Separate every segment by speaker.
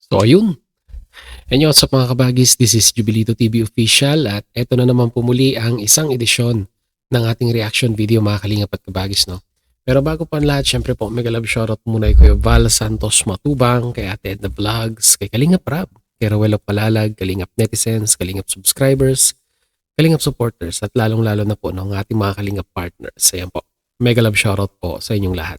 Speaker 1: So ayun, ayun sa mga kabagis, this is Jubilito TV Official at eto na naman pumuli ang isang edisyon ng ating reaction video mga kalingap at kabagis, no? Pero bago pa ang lahat, syempre po, mega love shoutout muna kay Kuya Val Santos Matubang, kay Ate Edna Vlogs, kay Kalingap Rab, kay Rowelo Palalag, Kalingap Netizens, Kalingap Subscribers, Kalingap Supporters, at lalong-lalo na po ng ating mga Kalingap Partners. Ayan po, mega love shoutout po sa inyong lahat.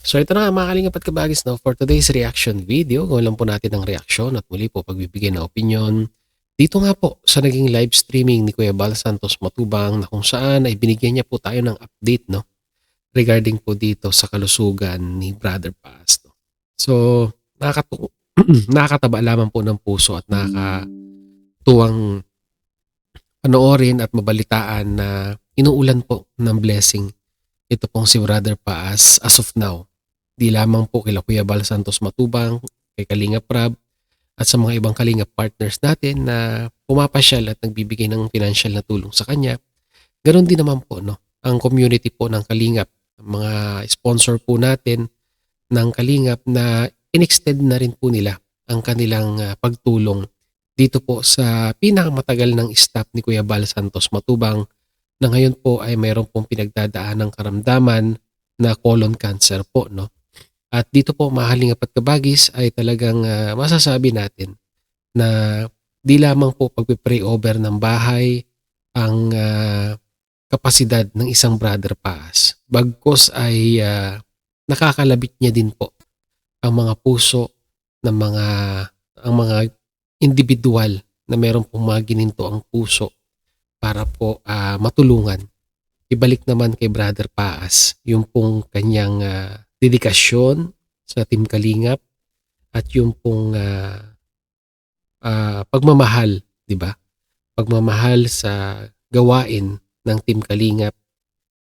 Speaker 1: So ito na mga kalingap at kabagis, no, for today's reaction video, gawin lang po natin ang reaksyon at muli po pagbibigay ng opinion. Dito nga po sa naging live streaming ni Kuya Val Santos Matubang na kung saan ay binigyan niya po tayo ng update, no, regarding po dito sa kalusugan ni Brother Paz. No. So nakakataba lamang po ng puso at nakakatuwang panoorin at mabalitaan na inuulan po ng blessing ito pong si Brother Paas as of now. Di lamang po kila Kuya Val Santos Matubang, kay Kalingap Rab, at sa mga ibang Kalingap partners natin na pumapasyal at nagbibigay ng financial na tulong sa kanya. Ganon din naman po, no, ang community po ng Kalingap, mga sponsor po natin ng Kalingap na inextend na rin po nila ang kanilang pagtulong dito po sa pinakamatagal ng staff ni Kuya Val Santos Matubang na ngayon po ay mayroon pong pinagdadaan ng karamdaman na colon cancer po, no? At dito po mahaling at kabagis ay talagang masasabi natin na di lamang po pagpe-pray over ng bahay ang kapasidad ng isang Brother Paas. Bagkos ay nakakalabit niya din po ang mga puso ng ang mga individual na meron pong mga gininto ang puso para po matulungan. Ibalik naman kay Brother Paas yung pong kanyang dedikasyon sa Team Kalingap at yung pong pagmamahal, di ba? Pagmamahal sa gawain ng Team Kalingap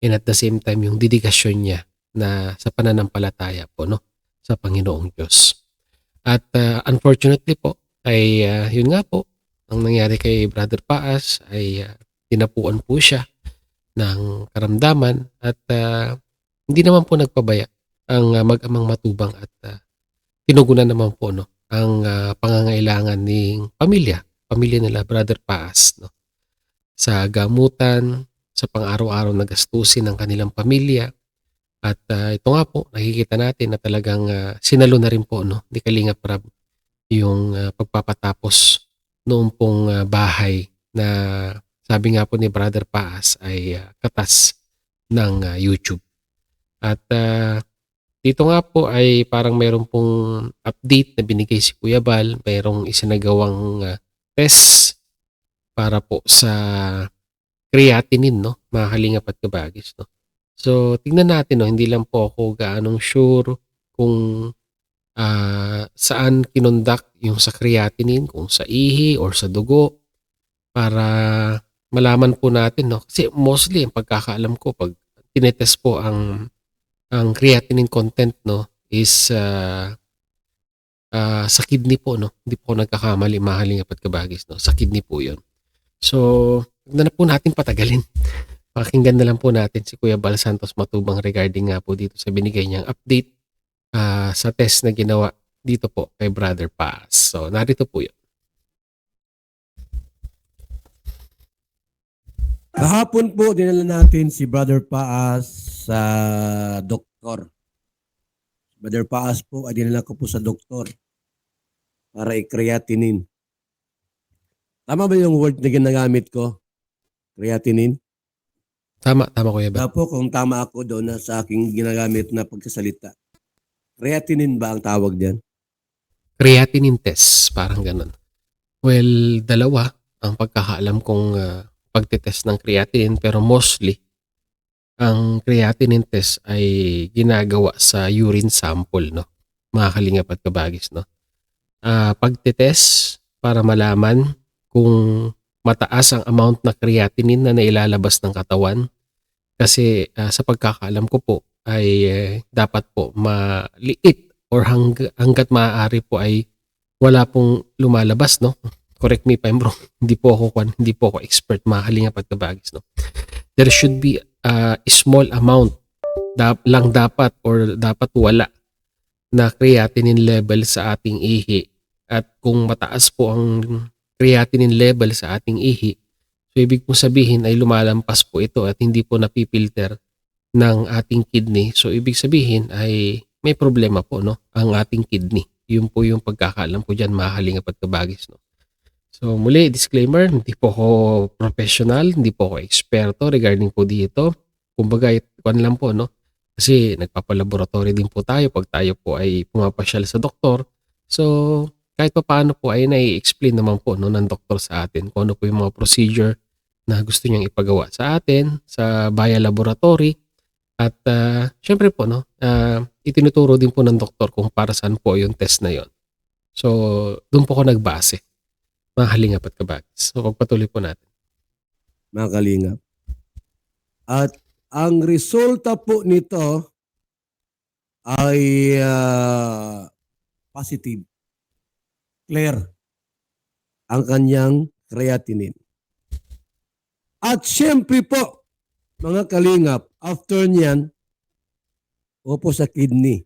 Speaker 1: and at the same time yung dedikasyon niya na sa pananampalataya po, no, sa Panginoong Diyos. At unfortunately po ay yun nga po ang nangyari kay Brother Paas ay tinapuan po siya ng karamdaman at hindi naman po nagpabaya ang mag-amang Matubang at tinugunan naman po, no, ang pangangailangan ng pamilya nila Brother Paas, no, sa gamutan, sa pang-araw-araw na gastusin ng kanilang pamilya. At ito nga po, nakikita natin na talagang sinalo na rin po, no, ni Kalingap Rab yung pagpapatapos noong pong bahay na sabi nga po ni Brother Paas ay katas ng YouTube. At dito nga po ay parang mayroon pong update na binigay si Kuya Val, mayroong isinagawang test para po sa creatinine, no, mga kalingap at kabagis, no. So tingnan natin, no, hindi lang po ako gaanong sure kung saan kinondak yung sa creatinine, kung sa ihi or sa dugo, para malaman po natin, no? Kasi mostly ang pagkakaalam ko pag tinetest po ang creatinine content, no, is sa kidney po, no. Hindi po ako nagkakamali, mahaling apat kabagis, no. Sa kidney po 'yon. So, huwag na po natin patagalin. Pakinggan na lang po natin si Kuya Val Santos Matubang regarding nga po dito sa binigay niyang update sa test na ginawa dito po kay Brother Paas. So, narito po 'yon.
Speaker 2: Kahapon po, dinala natin si Brother Paas sa doktor. Brother Paas po, ay dinala ko po sa doktor para i-creatinine. Tama ba yung word na ginagamit ko? Creatinine?
Speaker 1: Tama Kuya Val.
Speaker 2: Po, kung tama ako doon na sa aking ginagamit na pagkasalita. Creatinine ba ang tawag diyan?
Speaker 1: Creatinine test, parang ganun. Well, dalawa ang pagkakaalam kong pagtitest ng creatinine, pero mostly ang creatinine test ay ginagawa sa urine sample, no, mga kalingap at kabagis, no. Pagtitest para malaman kung mataas ang amount na creatinine na nailalabas ng katawan, kasi sa pagkakaalam ko po ay dapat po maliit or hanggat maaari po ay wala pong lumalabas, no. Correct me if I'm wrong. Hindi po ako expert, mahalingap at kabagis, no. There should be a small amount lang dapat or dapat wala na creatinine level sa ating ihi At kung mataas po ang creatinine level sa ating ihi, so ibig pong sabihin ay lumalampas po ito at hindi po napipilter ng ating kidney. So ibig sabihin ay may problema po, no, ang ating kidney. Yun po yung pagkakaalam ko diyan, mga kalingap at kabagis, no. So muli, disclaimer, hindi po ako professional, hindi po ako eksperto regarding po dito. Kumbaga, kuwan lang po, no? Kasi nagpapalaboratory din po tayo pag tayo po ay pumapasyal sa doktor. So, kahit pa paano po ay nai-explain naman po, no, ng doktor sa atin kung ano po yung mga procedure na gusto niyang ipagawa sa atin sa Baya Laboratory. At syempre po, no, itinuturo din po ng doktor kung para saan po yung test na yon. So, doon po ako nagbase, mga halingap at kabagis. So, pagpatuloy po natin.
Speaker 2: mga kalingap. At ang resulta po nito ay positive. Clear ang kanyang creatinine. At syempre po, mga kalingap, after niyan, opo sa kidney.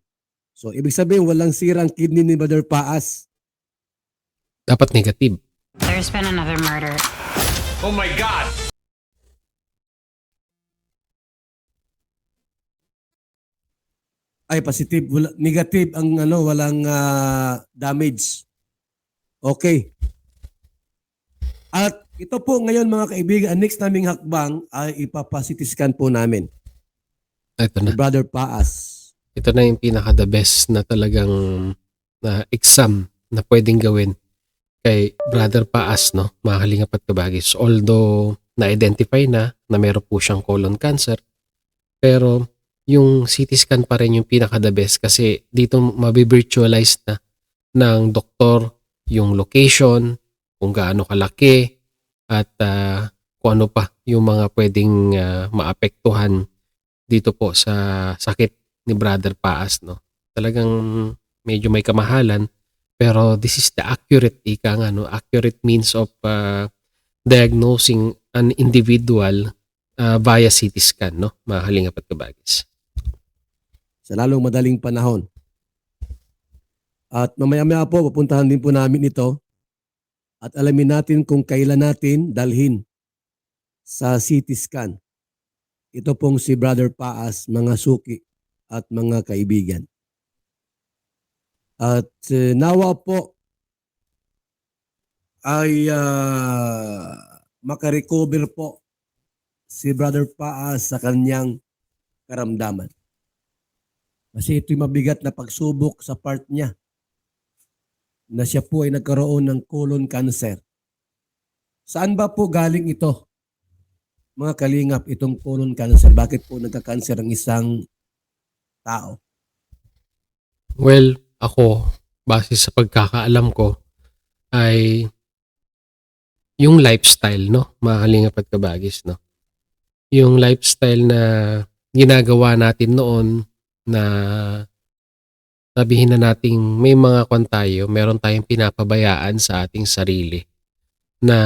Speaker 2: So, ibig sabihin, walang sirang kidney ni Brother Paas.
Speaker 1: Dapat negative.
Speaker 3: There's been another murder.
Speaker 4: Oh my God!
Speaker 2: Ay, positive. Negative ang walang damage. Okay. At ito po ngayon mga kaibigan, ang next naming hakbang ay ipapasitiskan po namin.
Speaker 1: Ito na.
Speaker 2: Brother Paas.
Speaker 1: Ito na yung pinaka the best na talagang na exam na pwedeng gawin kay Brother Paas, no, mga kalingap at kabagis. Although na-identify na meron po siyang colon cancer, pero yung CT scan pa rin yung pinaka the best kasi dito mabivirtualize na ng doktor yung location, kung gaano kalaki, at kung ano pa yung mga pwedeng maapektuhan dito po sa sakit ni Brother Paas, no. Talagang medyo may kamahalan, pero this is the accurate, accurate means of diagnosing an individual via CT scan, no, mga halingap at kabagis.
Speaker 2: Sa lalong madaling panahon. At mamaya-maya po, pupuntahan din po namin ito at alamin natin kung kailan natin dalhin sa CT scan. Ito pong si Brother Paas, mga suki at mga kaibigan. At nawa po ay makarecover po si Brother Paas sa kanyang karamdaman. Kasi ito'y mabigat na pagsubok sa part niya na siya po ay nagkaroon ng colon cancer. Saan ba po galing ito? Mga kalingap, itong colon cancer. Bakit po nagka-cancer ang isang tao?
Speaker 1: Well, ako, base sa pagkakaalam ko, ay yung lifestyle, no, mga kalingap at kabagis, no. Yung lifestyle na ginagawa natin noon na sabihin na nating may mga kwan tayo, meron tayong pinapabayaan sa ating sarili na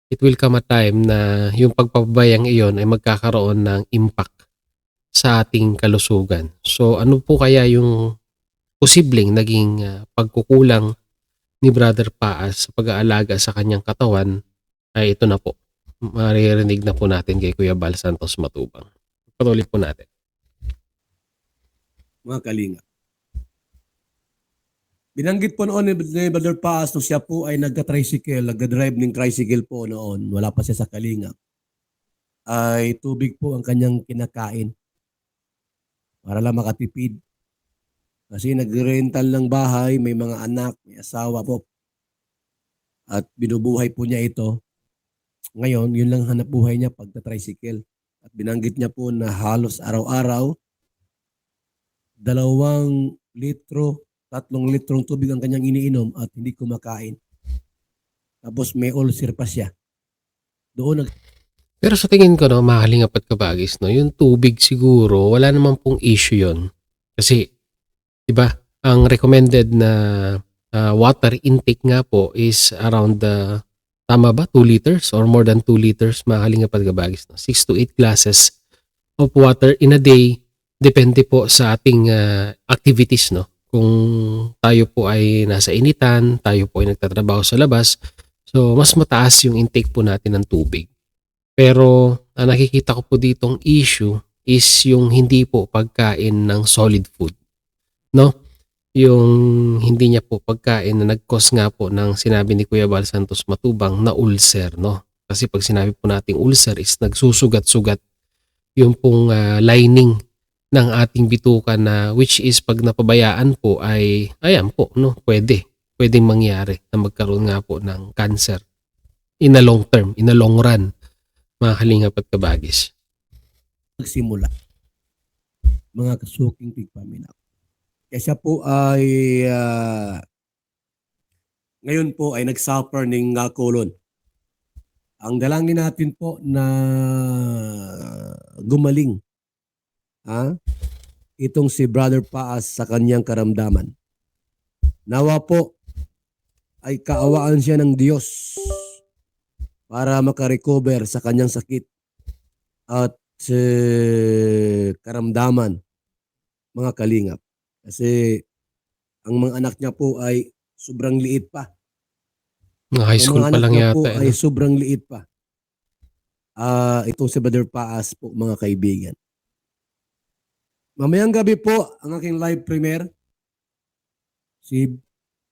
Speaker 1: it will come a time na yung pagpapabayang iyon ay magkakaroon ng impact sa ating kalusugan. So ano po kaya yung posibleng naging pagkukulang ni Brother Paas sa pag-aalaga sa kanyang katawan ay ito na po. Maririnig na po natin kay Kuya Bal Santos Matubang. Patuloy po natin.
Speaker 2: Mga kalingap. Binanggit po noon ni Brother Paas nung siya po ay nagka-tricycle, nagka-drive ng tricycle po noon, wala pa siya sa kalingap, ay tubig po ang kanyang kinakain para lang makatipid. Kasi nag-rental ng bahay, may mga anak, may asawa po. At binubuhay po niya ito. Ngayon, yun lang hanap buhay niya pagka-tricycle. At binanggit niya po na halos araw-araw, 2 litro, 3 litrong tubig ang kanyang iniinom at hindi kumakain. Tapos may ulcer pa siya. Doon
Speaker 1: Pero sa tingin ko, no, mga kalingap at kabagis, no, yung tubig siguro, wala naman pong issue yon. Kasi, diba, ang recommended na water intake nga po is around tama ba? 2 liters or more than 2 liters, mga kalingap at kabagis, no? 6 to 8 glasses of water in a day, depende po sa ating activities, no? kung tayo po ay nasa initan, tayo po ay nagtatrabaho sa labas, so mas mataas yung intake po natin ng tubig. Pero ang nakikita ko po ditong issue is yung hindi po pagkain ng solid food, no? Yung hindi niya po pagkain na nag-cause nga po ng sinabi ni Kuya Bal Santos Matubang na ulcer, no? Kasi pag sinabi po nating ulcer is nagsusugat-sugat yung pong lining ng ating bituka na which is pag napabayaan po ay ayan po, no? Pwedeng mangyari na magkaroon nga po ng cancer in a long term, in a long run, mga kalingap at kabagis.
Speaker 2: Nagsimula, mga kasuking tigpaminaw. Kaya siya po ay ngayon po ay nagsuffer ng kolon. Ang dalangin natin po na gumaling itong si Brother Paas sa kanyang karamdaman. Nawa po ay kaawaan siya ng Diyos para makarecover sa kanyang sakit at karamdaman, mga kalingap. Kasi ang mga anak niya po ay sobrang liit pa.
Speaker 1: Mga high
Speaker 2: Ang
Speaker 1: school
Speaker 2: mga
Speaker 1: pa
Speaker 2: anak
Speaker 1: lang
Speaker 2: niya
Speaker 1: yata.
Speaker 2: po
Speaker 1: eh,
Speaker 2: ay
Speaker 1: no?
Speaker 2: sobrang liit pa. Itong si Brother Paas po, mga kaibigan. Mamayang gabi po, ang aking live premiere, si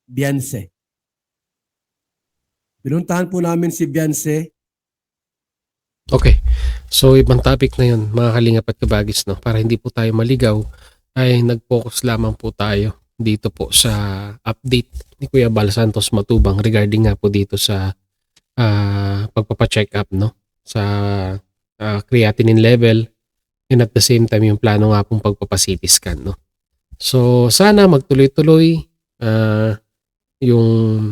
Speaker 2: Beyonce. Pinuntahan po namin si Beyonce.
Speaker 1: Okay. So ibang topic na yun, mga kalingap at kabagis, no? Para hindi po tayo maligaw, ay nag-focus lamang po tayo dito po sa update ni Kuya Bal Santos Matubang regarding nga po dito sa pagpapacheck up, no? Sa creatinine level and at the same time yung plano nga pong pagpapa-CT scan, no? So sana magtuloy-tuloy yung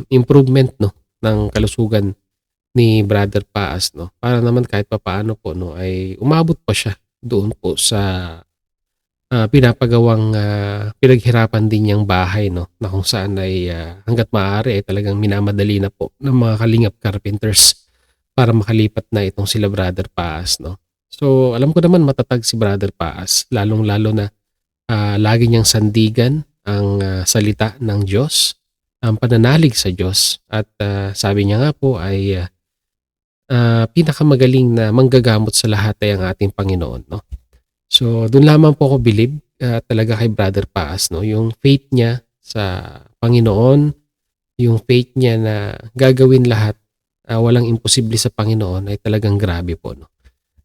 Speaker 1: improvement, no, ng kalusugan ni Brother Paas, no? Para naman kahit papaano po, no, ay umabot pa siya doon po sa pinapagawang pinaghirapan din niyang bahay, no, na kung saan ay hangga't maaari ay talagang minamadali na po ng mga kalingap carpenters para makalipat na itong sila Brother Paas, no. So alam ko naman matatag si Brother Paas, lalong-lalo na lagi niyang sandigan ang salita ng Diyos, ang pananalig sa Diyos, at sabi niya nga po ay pinakamagaling na manggagamot sa lahat ay ang ating Panginoon, no. So doon lamang po ako believe talaga kay Brother Paas, no, yung faith niya sa Panginoon, yung faith niya na gagawin lahat, walang imposible sa Panginoon, ay talagang grabe po, no.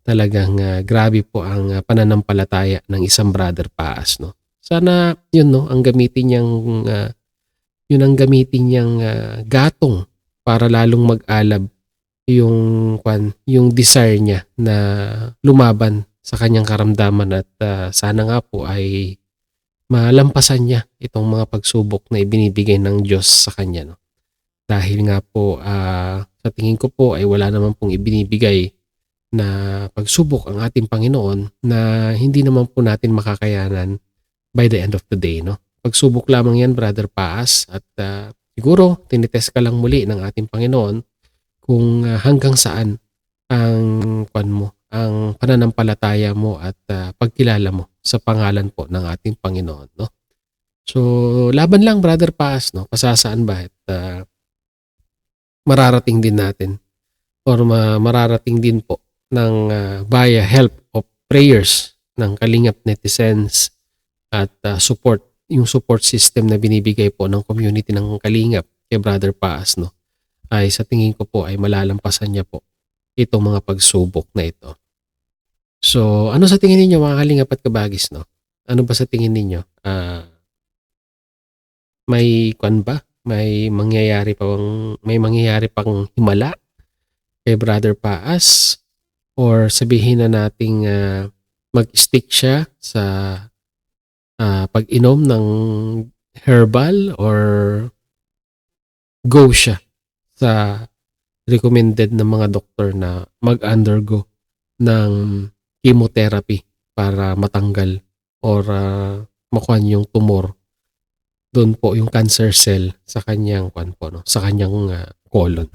Speaker 1: Talagang grabe po ang pananampalataya ng isang Brother Paas, no. Sana yun, no, ang gamitin niyang gatong para lalong mag-alab yung desire niya na lumaban sa kanyang karamdaman, at sana nga po ay malampasan niya itong mga pagsubok na ibinibigay ng Diyos sa kanya, no. Dahil nga po sa tingin ko po ay wala naman pong ibinibigay na pagsubok ang ating Panginoon na hindi naman po natin makakayanan by the end of the day, no. Pagsubok lamang yan, Brother Paas, at siguro tinitest ka lang muli ng ating Panginoon kung hanggang saan ang ang pananampalataya mo at pagkilala mo sa pangalan po ng ating Panginoon, no. So laban lang, Brother Paas, no. Pasasaan ba at mararating din natin, or mararating din po ng via help of prayers ng kalingap netizens at yung support system na binibigay po ng community ng kalingap kay Brother Paas, no, ay sa tingin ko po ay malalampasan niya po itong mga pagsubok na ito. So ano sa tingin ninyo, mga kalingap at kabagis, no? Ano ba sa tingin ninyo? May mangyayari pang himala kay Brother Paas, or sabihin na nating mag-stick siya sa pag-inom ng herbal, or go siya sa recommended ng mga doktor na mag-undergo ng chemotherapy para matanggal or makuha yung tumor doon po, yung cancer cell sa kanyang sa kanyang colon.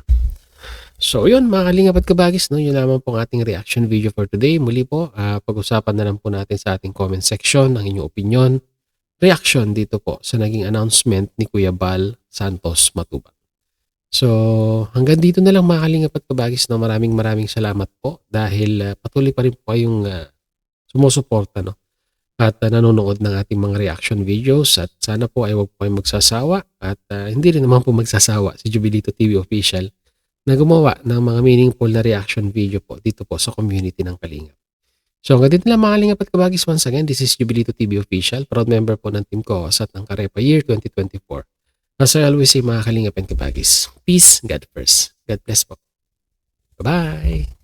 Speaker 1: So yun, mga kalingap at kabagis, no, yun lamang pong ating reaction video for today. Muli po, pag-usapan na lang po natin sa ating comment section ang inyong opinion reaction dito po sa naging announcement ni Kuya Bal Santos Matubang. So hanggang dito na lang mga kalingap at kabagis, no? Maraming salamat po dahil patuloy pa rin po kayong sumusuporta, no? At nanonood ng ating mga reaction videos, at sana po ay huwag po kayong magsasawa at hindi rin naman po magsasawa si Jubilito TV Official na gumawa ng mga meaningful na reaction video po dito po sa community ng Kalingap. So hanggang dito lang mga Kalingap at kabagis, once again, this is Jubilito TV Official, proud member po ng Team Koos at ng Karepa Year 2024. As I always say mga Kalingap and kabagis, peace, God first. God bless po. Bye-bye!